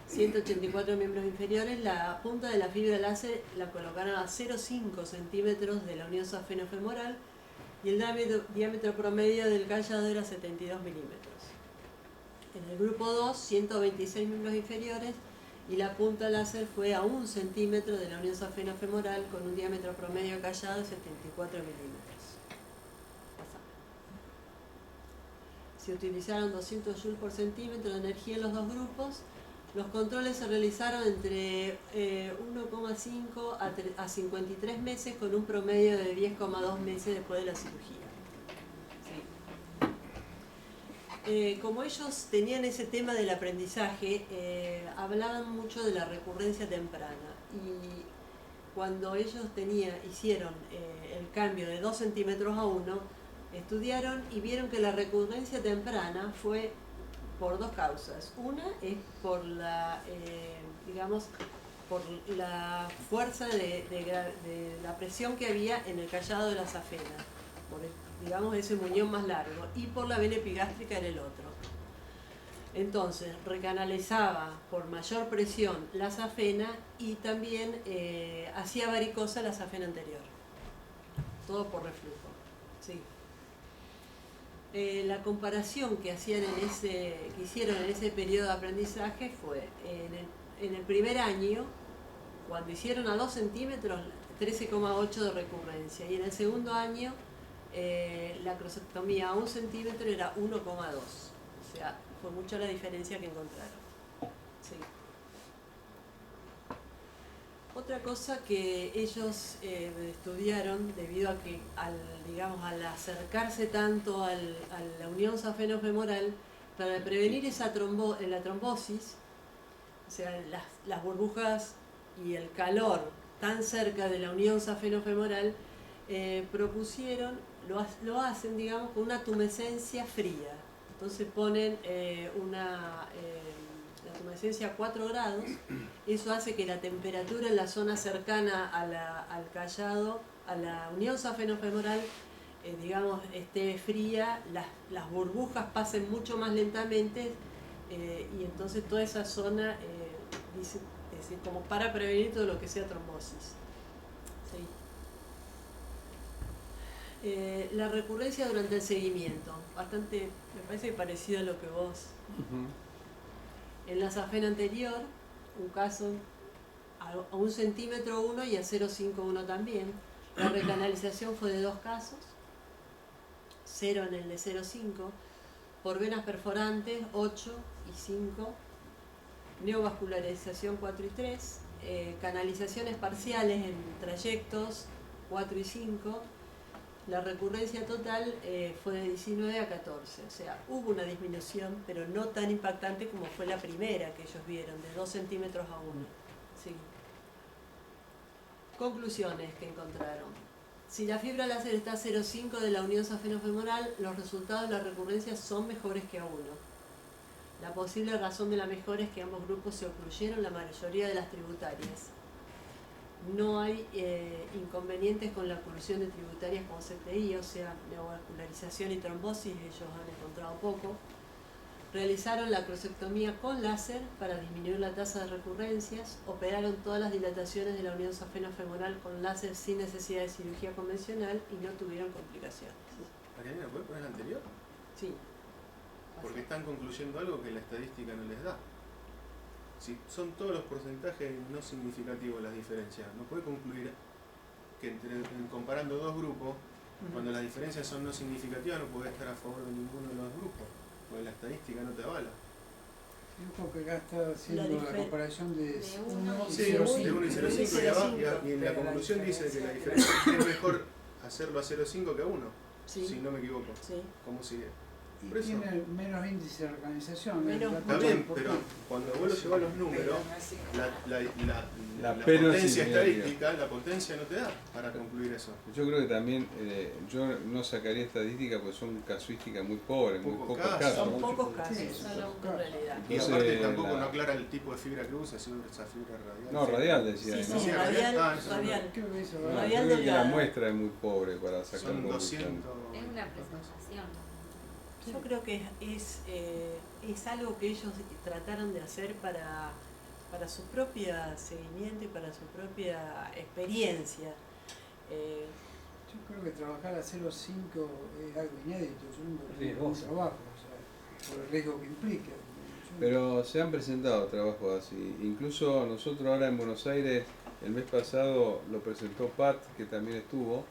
184 miembros inferiores, la punta de la fibra láser la colocaron a 0,5 centímetros de la unión safenofemoral y el diámetro promedio del callado era 72 milímetros. En el grupo 2, 126 miembros inferiores y la punta láser fue a 1 centímetro de la unión safenofemoral con un diámetro promedio callado de 74 milímetros. Se utilizaron 200 joules por centímetro de energía en los 2 grupos. Los controles se realizaron entre 1,5 a 53 meses con un promedio de 10,2 meses después de la cirugía. Sí. Como ellos tenían ese tema del aprendizaje, hablaban mucho de la recurrencia temprana. Y cuando ellos hicieron el cambio de 2 centímetros a 1, estudiaron y vieron que la recurrencia temprana fue por 2 causas. Una es por la, digamos, por la fuerza de la presión que había en el callado de la safena, por digamos ese muñón más largo, y por la vena epigástrica en el otro. Entonces recanalizaba por mayor presión la safena y también hacía varicosa la safena anterior. Todo por reflujo. Sí. La comparación que hicieron en ese periodo de aprendizaje fue en el primer año, cuando hicieron a 2 centímetros, 13,8 de recurrencia, y en el segundo año la acrosectomía a 1 centímetro era 1,2. O sea, fue mucha la diferencia que encontraron. Sí. Otra cosa que ellos estudiaron, debido a que al acercarse tanto a la unión safeno-femoral, para prevenir la trombosis, o sea, las burbujas y el calor tan cerca de la unión safeno-femoral, propusieron, lo hacen, digamos, con una tumescencia fría. Entonces ponen la tumescencia a 4 grados, eso hace que la temperatura en la zona cercana al callado, a la unión safeno-femoral, digamos, esté fría, las burbujas pasen mucho más lentamente, y entonces toda esa zona, es decir, como para prevenir todo lo que sea trombosis. Sí. La recurrencia durante el seguimiento, bastante, me parece parecido a lo que vos. En la safena anterior, un caso a 1 centímetro 1 y a 0,5 1 también. La recanalización fue de 2 casos, 0 en el de 0,5, por venas perforantes 8 y 5, neovascularización 4 y 3, canalizaciones parciales en trayectos 4 y 5. La recurrencia total fue de 19 a 14, o sea, hubo una disminución, pero no tan impactante como fue la primera que ellos vieron, de 2 centímetros a 1. Sí. Conclusiones que encontraron. Si la fibra láser está a 0,5 de la unión safeno-femoral, los resultados de la recurrencia son mejores que a 1. La posible razón de la mejora es que ambos grupos se ocluyeron la mayoría de las tributarias. No hay inconvenientes con la oclusión de tributarias como CTI, o sea, neovascularización y trombosis, ellos han encontrado poco. Realizaron la acrosectomía con láser para disminuir la tasa de recurrencias, operaron todas las dilataciones de la unión safeno-femoral con láser sin necesidad de cirugía convencional y no tuvieron complicaciones. Mariana, ¿puedes poner la anterior? Sí. Porque están concluyendo algo que la estadística no les da. Si son todos los porcentajes no significativos las diferencias, no puede concluir que comparando 2 grupos, cuando las diferencias son no significativas, no puede estar a favor de ninguno de los grupos, porque la estadística no te avala. Yo creo que acá está haciendo la comparación de 1 y Sí, 0,5. de 1 y 0,5 y en la conclusión dice que la diferencia es mejor hacerlo a 0,5 que a 1, Sí. si no me equivoco. Sí. ¿Cómo sigue? Y Por eso. tiene menos índice de organización. Menos. Está bien, pero cuando vos lo llevas los números, la pero potencia sí, estadística, la potencia no te da para concluir eso. Yo creo que también, yo no sacaría estadística porque son casuísticas muy pobres, muy Pocos pocos casos. casos. Son pocos casos, Sí, solo en realidad. Y Entonces, aparte tampoco la- no aclara el tipo de fibra que usa, si usa esa fibra radial. No, radial decía. Sí, ahí, sí, ¿no? Sí, radial, ah, eso no. radial. Creo que eso No, va. yo Radial creo que la delgada. muestra es muy pobre para sacar Son conclusión. 200. Es una presentación. Yo creo que es algo que ellos trataron de hacer para su propio seguimiento y para su propia experiencia. Yo creo que trabajar a 0,5 es algo inédito. Yo nunca tuve un Riesgoso. trabajo, o sea, por el riesgo que implica. Yo- Pero se han presentado trabajos así. Incluso nosotros ahora en Buenos Aires, el mes pasado lo presentó Pat, que también estuvo,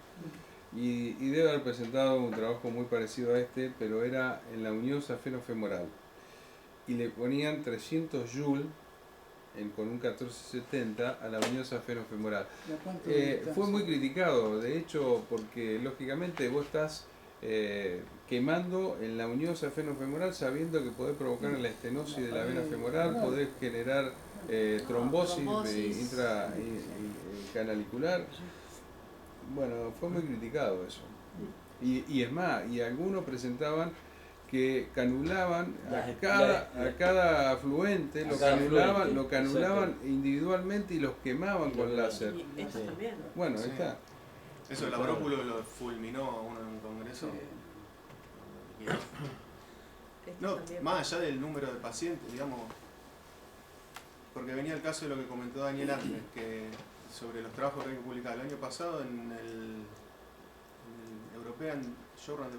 y debe haber presentado un trabajo muy parecido a este, pero era en la unión safeno-femoral. Y le ponían 300 Joule con un 1470 a la unión safeno-femoral. ¿Y a cuánto Fue distancia? muy criticado, de hecho, porque lógicamente vos estás quemando en la unión safeno-femoral, sabiendo que podés provocar la estenosis de la vena femoral, podés generar trombosis intracanalicular. Bueno, fue muy criticado eso. Y es más, y algunos presentaban que canulaban a cada afluente, lo canulaban individualmente y los quemaban con láser. Y esto también. Bueno, ahí está. Eso Labrópulo lo fulminó a uno en un congreso. Y no, También. más allá del número de pacientes, digamos, porque venía el caso de lo que comentó Daniel antes, que sobre los trabajos que hay que publicar. El año pasado en el European Journal de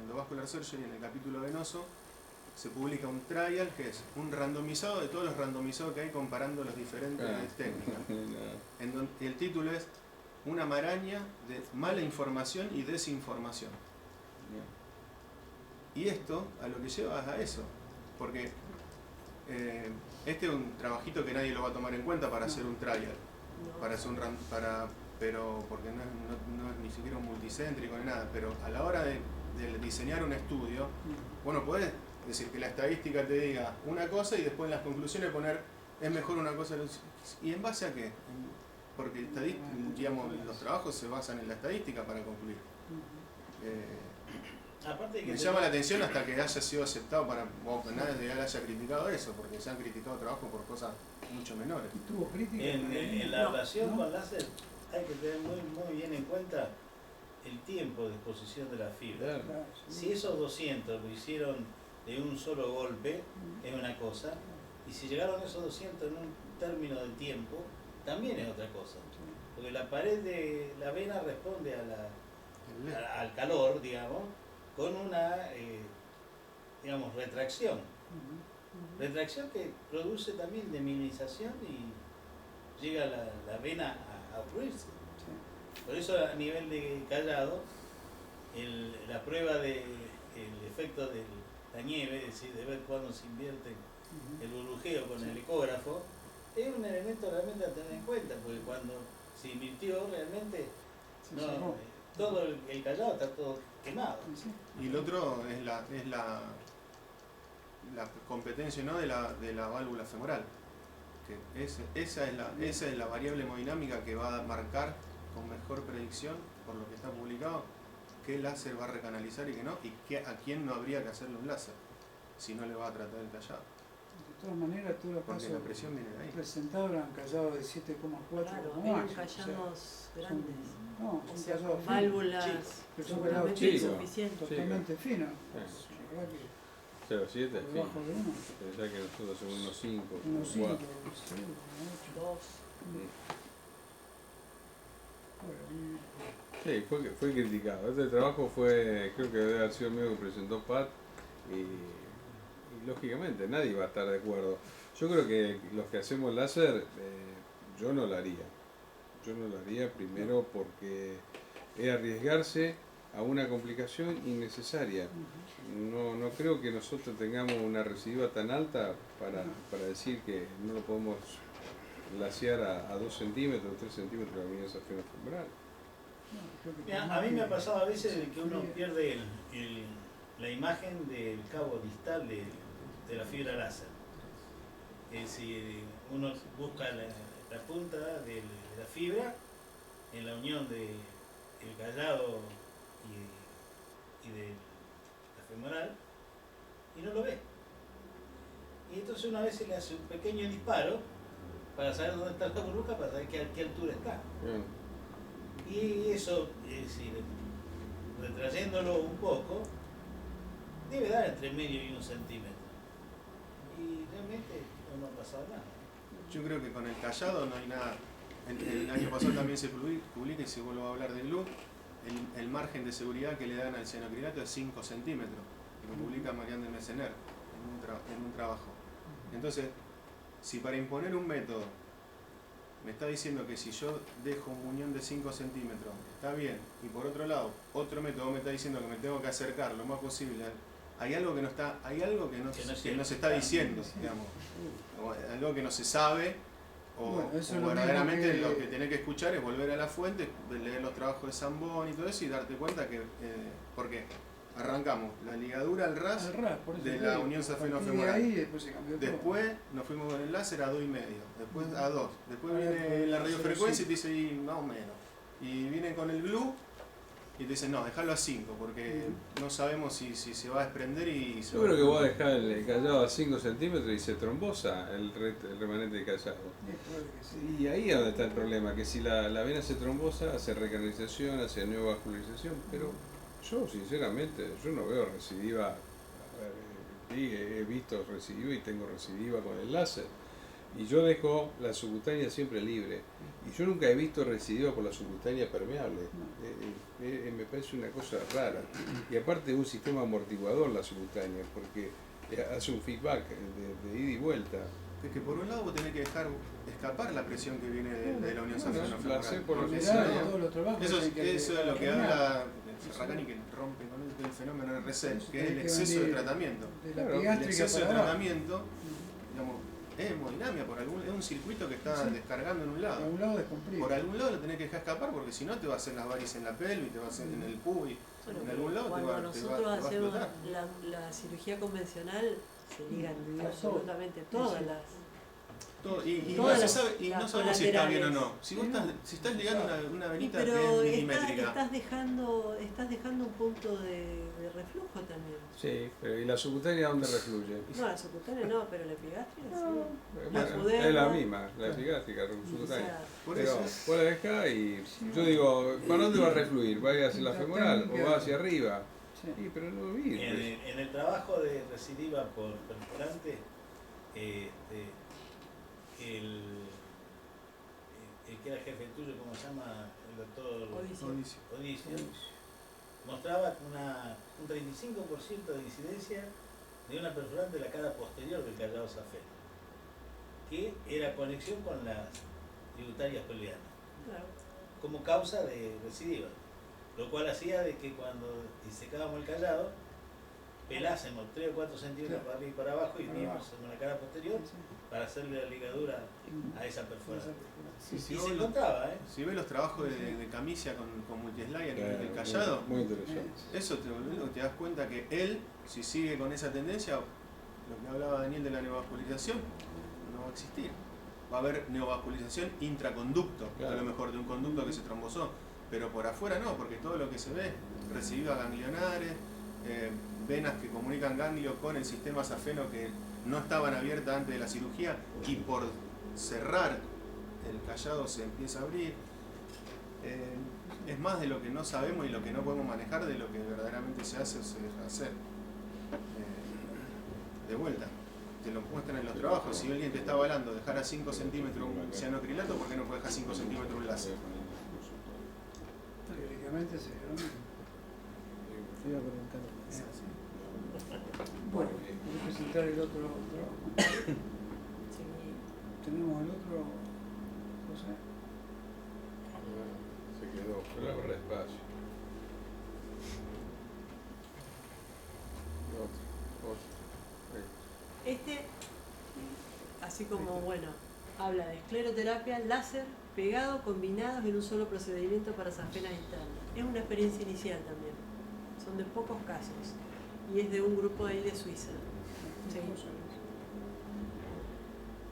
Endovascular Surgery, en el capítulo venoso, se publica un trial que es un randomizado de todos los randomizados que hay comparando las diferentes técnicas. En donde el título es una maraña de mala información y desinformación. Y esto a lo que lleva es a eso, porque este es un trabajito que nadie lo va a tomar en cuenta para hacer un trial, pero porque no es ni siquiera un multicéntrico ni nada, pero a la hora de diseñar un estudio, bueno, podés decir que la estadística te diga una cosa y después en las conclusiones poner es mejor una cosa, ¿y en base a qué? Porque digamos, los trabajos se basan en la estadística para concluir. Me llama la atención hasta que haya sido aceptado o que nadie haya criticado eso, porque se han criticado trabajos por cosas mucho menores. ¿Tuvo crítica? En la ablación con láser hay que tener muy bien en cuenta el tiempo de exposición de la fibra. Claro. Si esos 200 lo hicieron de un solo golpe, es una cosa, y si llegaron esos 200 en un término de tiempo, también es otra cosa. Porque la pared de la vena responde al calor, digamos, con una retracción. Retracción que produce también demilinización y llega la vena a obstruirse. Por eso a nivel de Callado, la prueba del efecto de la nieve, es decir, de ver cuándo se invierte el burbujeo con el ecógrafo, es un elemento realmente a tener en cuenta, porque cuando se invirtió realmente todo el Callado está todo quemado. Y el otro es la competencia, ¿no?, de la válvula femoral, que esa es la variable hemodinámica que va a marcar con mejor predicción, por lo que está publicado, qué láser va a recanalizar y qué no, y a quién no habría que hacerle un láser si no le va a tratar el callado. De todas maneras, todos los Porque casos la presión viene de ahí. presentados eran callados de 7,4 Claro, como eran máximo. callados grandes. No, O son sea, callados con finos, válvulas pero son seguramente callados chicos. insuficientes. totalmente finos. Sí. La verdad que 0,7 es por debajo fin. de uno, Pensá que nosotros somos unos 5, unos 5, 4. 6, 8. Dos. Sí, fue criticado. Este trabajo creo que debe haber sido el mismo que presentó Pat, y lógicamente nadie va a estar de acuerdo. Yo creo que los que hacemos láser, yo no lo haría. Yo no lo haría primero porque es arriesgarse a una complicación innecesaria. No creo que nosotros tengamos una recidiva tan alta para decir que no lo podemos lasear a 2 centímetros, 3 centímetros de la unidad safeno-femoral. Mira, a mí me ha pasado a veces que uno pierde la imagen del cabo distal de la fibra láser. Es decir, uno busca la punta de la fibra en la unión del callado y de la femoral y no lo ve. Y entonces una vez se le hace un pequeño disparo para saber dónde está la burbuja, para saber a qué altura está. Bien. Y eso, es decir, retrayéndolo un poco, debe dar entre medio y 1 centímetro. Y realmente no ha pasado nada. Yo creo que con el callado no hay nada. El año pasado también se publica, y si vuelvo a hablar del LUC, el margen de seguridad que le dan al cianocrilato es 5 centímetros, que lo publica Marianne de Messener en un trabajo. Entonces, si para imponer un método me está diciendo que si yo dejo un muñón de 5 centímetros está bien, y por otro lado, otro método me está diciendo que me tengo que acercar lo más posible, hay algo que no se está diciendo, digamos, o algo que no se sabe, Bueno, eso o es lo mismo verdaderamente que- lo que tenés que escuchar es volver a la fuente, leer los trabajos de Zambón y todo eso y darte cuenta que, porque arrancamos la ligadura al ras, Al ras, por eso de te la digo, unión a partir safeno-femoral. de ahí después se cambió todo. Después nos fuimos con el láser a 2,5, después a 2, después Ahora viene la por radiofrecuencia y 0,5. te dice y más o menos. Y viene con el glue y te dice no, dejalo a 5 porque no sabemos si se va a desprender y se Yo va creo a- que vos dejás el callado a 5 centímetros y se trombosa el remanente de callado. Es probable que sí. Y ahí es donde está el problema, que si la vena se trombosa, hace recanalización, hace neovascularización, pero yo sinceramente, yo no veo recidiva, a ver, sí, he visto recidiva y tengo recidiva con el láser, y yo dejo la subcutánea siempre libre, y yo nunca he visto recidiva por la subcutánea permeable, me parece una cosa rara, y aparte un sistema amortiguador la subcutánea, porque hace un feedback de ida y vuelta. Es que por un lado vos tenés que dejar escapar la presión que viene de la unión Bueno, safeno-femoral. la sé por Porque lo si Mirá, general, no- todos los trabajos Eso tienen que es lo que eliminar habla Serracani, que rompe con el fenómeno RC, que es el Tiene que exceso de venir tratamiento. de la Claro, El epigástrica exceso de para abajo. tratamiento, digamos, es hemodinamia, es un circuito que está Sí. descargando en un A lado. un lado descomprime. Por algún lado lo tenés que dejar escapar porque si no te va a hacer las varices en la pelvis, te va a hacer en el pubis, Bueno, en algún lado te cuando va a nosotros hacemos explotar. la cirugía convencional, se ligan Todo. absolutamente todas Sí. las... Y Todas no se las- sabe, y no las sabemos si está bien o no. colaterales. Si vos si estás ligando una venita Pero que es milimétrica, estás dejando un punto de reflujo también. Sí, pero ¿y la subcutánea dónde refluye? No, la subcutánea no, pero la epigástrica sí. Bueno, exudema. es la misma, la epigástrica, la O subcutánea. sea, por Pero eso vos la dejás y yo digo, ¿para dónde va a refluir? ¿Va a ir hacia la femoral o va hacia arriba? Sí. Sí, pero no vi. En el trabajo de recidiva por perforante, el que era jefe tuyo, ¿cómo se llama? El doctor Odicio. Odicio, mostraba un 35% de incidencia de una perforante de la cara posterior del callado safeno, que era conexión con las tributarias pelvianas, claro. como causa de recidiva, lo cual hacía de que cuando disecábamos el callado, pelásemos 3 o 4 centímetros Claro. para arriba y para abajo y Para vimos abajo. en la cara posterior Sí. para hacerle la ligadura a esa perforante. si Y vos se lo- encontraba, ¿eh? si ves los trabajos de Camicia con multislide a nivel del Muy- callado, Muy interesante. eso te das cuenta que él, si sigue con esa tendencia, lo que hablaba Daniel de la neovascularización, no va a existir. Va a haber neovascularización intraconducto, Claro. a lo mejor de un conducto que se trombosó, pero por afuera no, porque todo lo que se ve, recidiva ganglionares, venas que comunican ganglio con el sistema safeno que no estaban abiertas antes de la cirugía y por cerrar el callado se empieza a abrir. Es más de lo que no sabemos y lo que no podemos manejar de lo que verdaderamente se hace o se deja de hacer. De vuelta, te lo muestran en los trabajos. Si alguien te está avalando dejar a 5 centímetros un cianocrilato, ¿por qué no puede dejar 5 centímetros un láser? Teóricamente sería lo mismo. Te iba a preguntar. Bueno, voy a presentar el otro trabajo. Sí. Tenemos el otro, José. Se quedó, pero habrá espacio. Otro. Este, así como, bueno, habla de escleroterapia, láser, pegado, combinados en un solo procedimiento para safenas internas. Es una experiencia inicial también. Son de pocos casos. Y es de un grupo ahí de Suiza. Sí.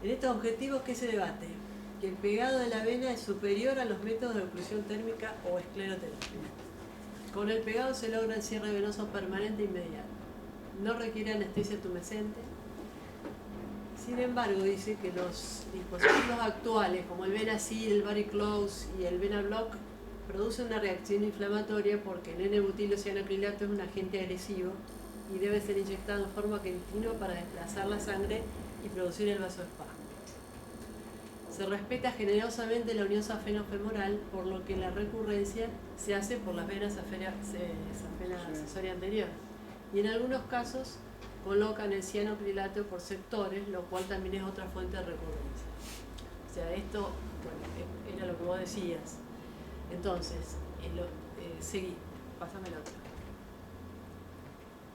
En estos objetivos, ¿qué se debate? Que el pegado de la vena es superior a los métodos de oclusión térmica o escleroterapia. Con el pegado se logra el cierre venoso permanente e inmediato. No requiere anestesia tumescente. Sin embargo, dice que los dispositivos actuales, como el Venasil, el Variclose y el Venablock, producen una reacción inflamatoria porque el N-butilo cianocrilato es un agente agresivo y debe ser inyectado en forma continua para desplazar la sangre y producir el vasoespasmo. Se respeta generosamente la unión safeno-femoral, por lo que la recurrencia se hace por las venas safena accesoria anterior. Y en algunos casos colocan el cianocrilato por sectores, lo cual también es otra fuente de recurrencia. O sea, esto, bueno, era lo que vos decías. Entonces, seguí, pásame la otra.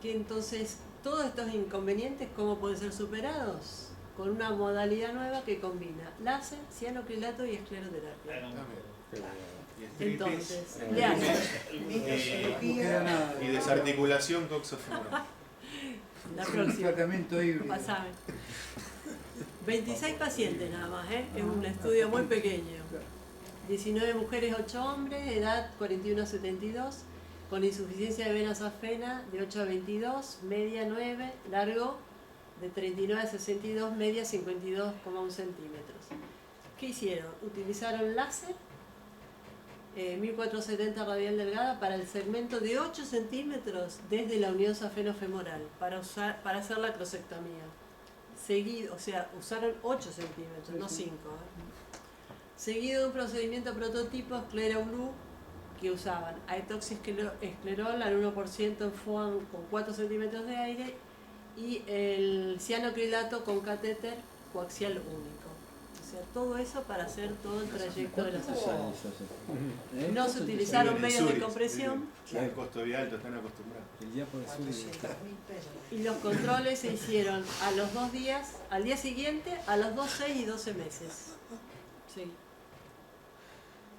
Que entonces, todos estos inconvenientes, ¿cómo pueden ser superados? con una modalidad nueva que combina láser, cianocrilato y escleroterapia. Entonces, le hacen No queda nada. Y desarticulación coxofemoral. la Es un próxima. tratamiento híbrido. Pasame. 26 pacientes nada más, ¿eh? Es un estudio muy pequeño. 19 mujeres, 8 hombres, edad 41 a 72, con insuficiencia de venas safena de 8 a 22, media 9, largo de 39 a 62, media 52,1 centímetros. ¿Qué hicieron? Utilizaron láser 1470 radial delgada para el segmento de 8 centímetros desde la unión safeno-femoral para hacer la crosectomía. Seguido, o sea, usaron 8 centímetros, no 5. Seguido de un procedimiento prototipo Sclera-Ulu que usaban aetoxisclerol al 1% en FOAM con 4 centímetros de aire y el cianocrilato con catéter coaxial único. O sea, todo eso para hacer todo el trayecto de la safena. No se utilizaron medios de compresión. El costo de alto, están acostumbrados. El día por el sur. Y los controles se hicieron a los 2 días, al día siguiente, a los 2, 6 y 12 meses. Sí.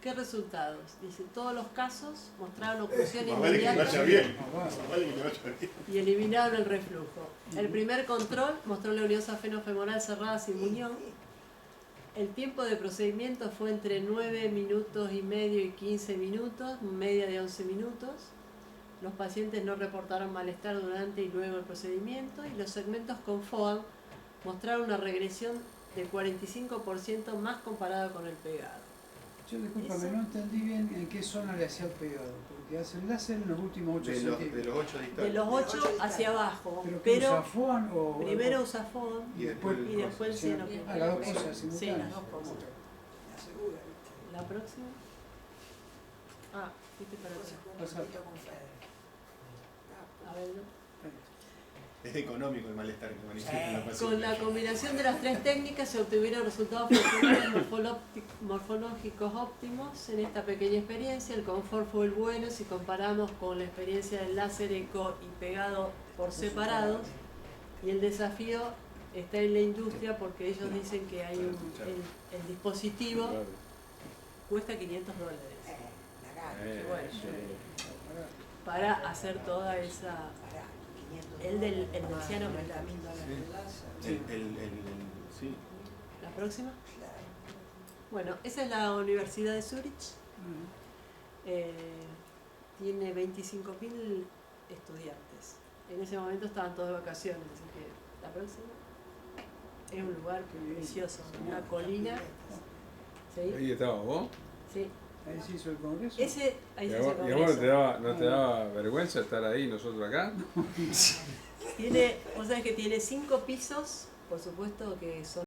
¿Qué resultados? Dice, todos los casos mostraron oclusión Más vale que inmediata vaya bien. Ah, bueno. Más vale que vaya bien. y eliminaron el reflujo. El primer control mostró la unión safeno-femoral cerrada sin muñón. El tiempo de procedimiento fue entre 9 minutos y medio y 15 minutos, media de 11 minutos. Los pacientes no reportaron malestar durante y luego el procedimiento y los segmentos con FOAM mostraron una regresión del 45% más comparada con el pegado. Yo discúlpame, no entendí bien en qué zona le hacía el pegado, porque hace el láser en los últimos 8 De centímetros. los 8 De distales. los 8 hacia abajo, ¿Pero qué usa pero FOAM o...? primero usa FOAM Y después y después el cianocrilato. Ah, las dos cosas Sí, simultáneas. las dos cosas. La próxima. Ah, viste para atrás. Pasa. A ver, ¿no? Es económico el malestar que manifiesta la paciente. Con la combinación de las 3 técnicas se obtuvieron resultados funcionales morfológicos óptimos en esta pequeña experiencia. El confort fue el bueno si comparamos con la experiencia del láser eco y pegado por separados. Y el desafío está en la industria porque ellos dicen que hay el dispositivo cuesta $500. Bueno, para hacer toda esa... El del cianocrilato. Sí. ¿La próxima? Bueno, esa es la Universidad de Zurich. Tiene 25.000 estudiantes. En ese momento estaban todos de vacaciones, así que la próxima es un lugar precioso, una colina. ¿Sí? Ahí estabas vos. Sí. Ahí se hizo el congreso. Ahí ¿Y se a hace vos congreso. no te daba vergüenza estar ahí nosotros acá? Vos sabés que tiene 5 pisos, por supuesto que son